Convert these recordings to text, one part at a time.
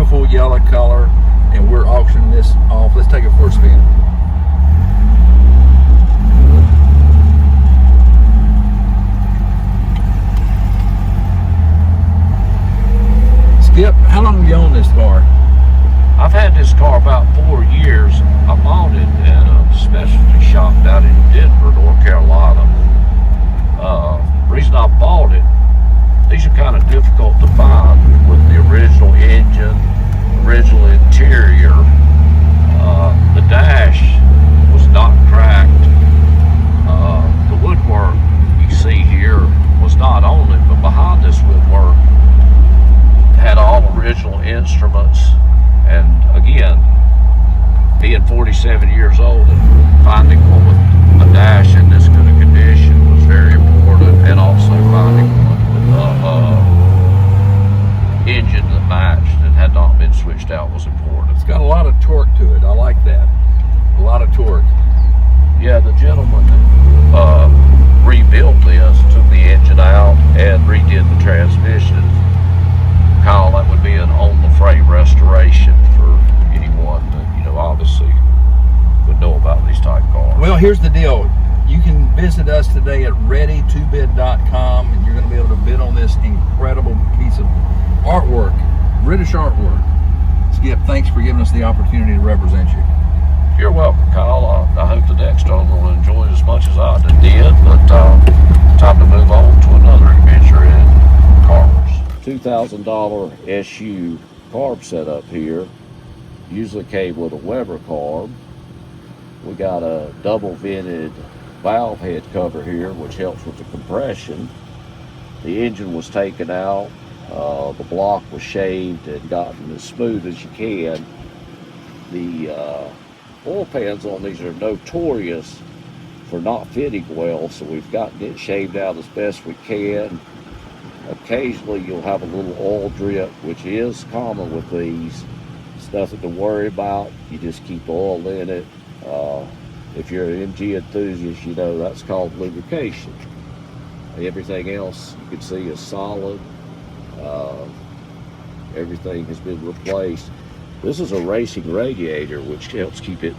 beautiful yellow color, and we're auctioning this off. Let's take it for a spin. Skip, how long have you owned this car? I've had this car about 4 years. I bought it at a specialty shop down in Denver, North Carolina. Reason I bought it, these are kind of difficult to find with the original engine, original interior. The dash was not cracked. The woodwork you see here was not on it, but behind this woodwork had all original instruments. And again, being 47 years old and finding one with a dash in this good a condition was very important, and also finding one with a engine that matched and had not been switched out was important. It's got a lot of torque to it. I like that. A lot of torque. Yeah, the gentleman that rebuilt this, took the engine out and redid the transmission. Kyle, that would be an on-the-frame restoration for anyone that, you know, obviously would know about these type cars. Well, here's the deal. You can visit us today at readytobid.com, and you're going to be able to bid on this incredible piece of artwork, British artwork. Skip, thanks for giving us the opportunity to represent you. You're welcome, Kyle. I hope the next owner will enjoy it as much as I did, but time to move on to another adventure in cars. $2,000 SU carb setup here. Usually came with a Weber carb. We got a double vented valve head cover here, which helps with the compression. The engine was taken out. The block was shaved and gotten as smooth as you can. The oil pans on these are notorious for not fitting well, so we've gotten it shaved out as best we can. Occasionally you'll have a little oil drip, which is common with these. It's nothing to worry about. You just keep the oil in it. If you're an MG enthusiast, you know that's called lubrication. Everything else you can see is solid. Everything has been replaced. This is a racing radiator, which helps keep it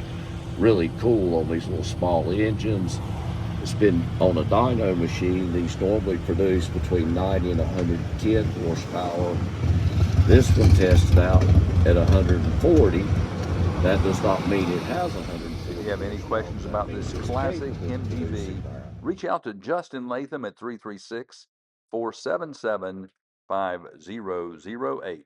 really cool on these little small engines. It's been on a dyno machine. These normally produce between 90 and 110 horsepower. This one tested out at 140. That does not mean it has 140. If you have any questions about this classic MGB, reach out to Justin Latham at 336-477-5008.